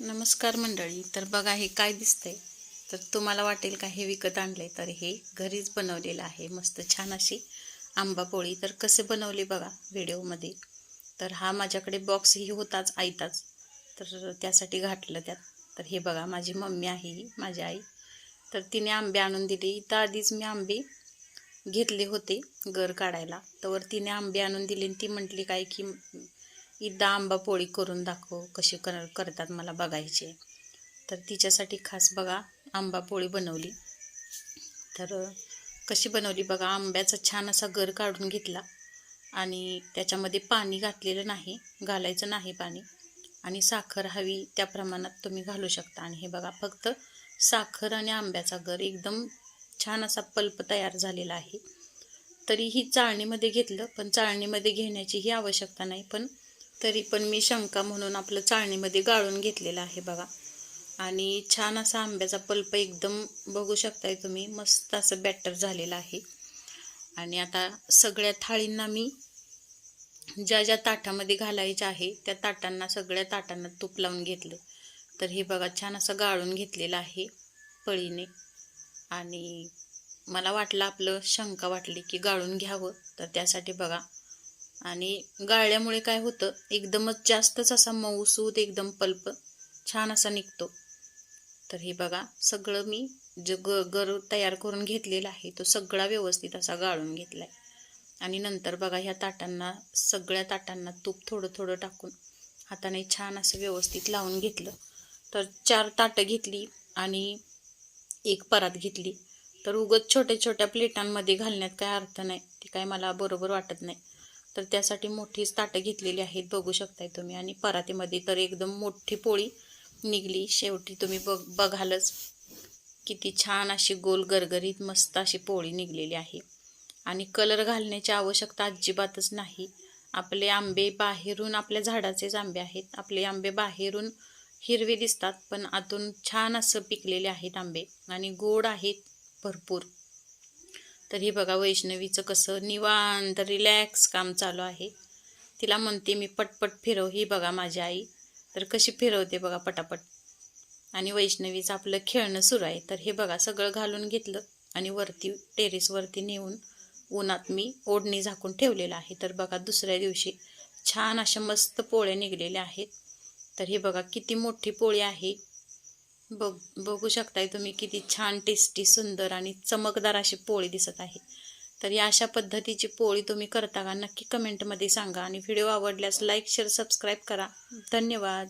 नमस्कार मंडळी. तर बघा हे काय दिसतंय, तर तुम्हाला वाटेल का हे विकत आणले, तर हे घरीच बनवलेलं आहे. मस्त छान अशी आंबा पोळी. तर कसे बनवले बघा व्हिडिओमध्ये. तर हा माझ्याकडे बॉक्सही होताच आयताच, तर त्यासाठी घातलं त्यात. तर हे बघा माझी मम्मी आहे ही, माझी आई. तर तिने आंबे आणून दिले. इथं आधीच मी आंबे घेतले होते गर काढायला, तर तिने आंबे आणून दिले आणि ती म्हटली काय की एकदा आंबा पोळी करून दाखव, कशी करतात मला बघायचे. तर तिच्यासाठी खास बघा आंबा पोळी बनवली. तर कशी बनवली बघा, आंब्याचा छान असा गर काढून घेतला आणि त्याच्यामध्ये पाणी घातलेलं नाही, घालायचं नाही पाणी. आणि साखर हवी त्या प्रमाणात तुम्ही घालू शकता. आणि हे बघा फक्त साखर आणि आंब्याचा गर एकदम छान असा पल्प तयार झालेला आहे. तरीही चाळणीमध्ये घेतलं, पण चाळणीमध्ये घेण्याची ही आवश्यकता नाही, पण तरी पण मी शंका म्हणून आपलं चाळणीमध्ये गाळून घेतलेलं आहे बघा. आणि छान असा आंब्याचा पल्प एकदम बघू शकताय तुम्ही, मस्त असं बॅटर झालेलं आहे. आणि आता सगळ्या थाळींना मी ज्या ज्या ताटामध्ये घालायच्या आहे त्या ताटांना, सगळ्या ताटांना तूप लावून घेतलं. तर हे बघा छान असं गाळून घेतलेलं आहे पळीने. आणि मला वाटलं, आपलं शंका वाटली की गाळून घ्यावं, तर त्यासाठी बघा. आणि गाळल्यामुळे काय होतं, एकदमच जास्तच असा मऊसूद एकदम पल्प छान असा निघतो. तर हे बघा सगळं मी जे गर तयार करून घेतलेला आहे तो सगळा व्यवस्थित असा गाळून घेतलाय. आणि नंतर बघा ह्या ताटांना, सगळ्या ताटांना तूप थोडं थोडं टाकून हाताने छान असं व्यवस्थित लावून घेतलं. तर 4 ताटं घेतली आणि एक परात घेतली. तर उगत छोट्या छोट्या प्लेटांमध्ये घालण्यात काय अर्थ नाही, ते काय मला बरोबर वाटत नाही. तर त्यासाठी मोठीच ताटं घेतलेली आहेत, बघू शकताय तुम्ही. आणि परातीमध्ये तर एकदम मोठी पोळी निघली. शेवटी तुम्ही बघालच किती छान अशी गोल गरगरीत मस्त अशी पोळी निघलेली आहे. आणि कलर घालण्याची आवश्यकता अजिबातच नाही. आपले आंबे बाहेरून, आपल्या झाडाचेच आंबे आहेत, आपले आंबे बाहेरून हिरवे दिसतात, पण आतून छान असं पिकलेले आहेत आंबे आणि गोड आहेत भरपूर. तर हे बघा वैष्णवीचं कसं निवांत रिलॅक्स काम चालू आहे. तिला म्हणते मी पटपट फिरव. ही बघा माझी आई तर कशी फिरवते बघा पटापट. आणि वैष्णवीचं आपलं खेळणं सुरू आहे. तर हे बघा सगळं घालून घेतलं आणि वरती टेरेसवरती नेऊन उन्हात मी ओढणी झाकून ठेवलेलं आहे. तर बघा दुसऱ्या दिवशी छान अशा मस्त पोळ्या निघलेल्या आहेत. तर हे बघा किती मोठी पोळी आहे, बघू शकताय तुम्ही, किती छान टेस्टी सुंदर आणि चमकदार अशी पोळी दिसत आहे. तर या अशा पद्धतीची पोळी तुम्ही करता का, नक्की कमेंटमध्ये सांगा. आणि व्हिडिओ आवडल्यास लाईक शेअर सबस्क्राईब करा. धन्यवाद.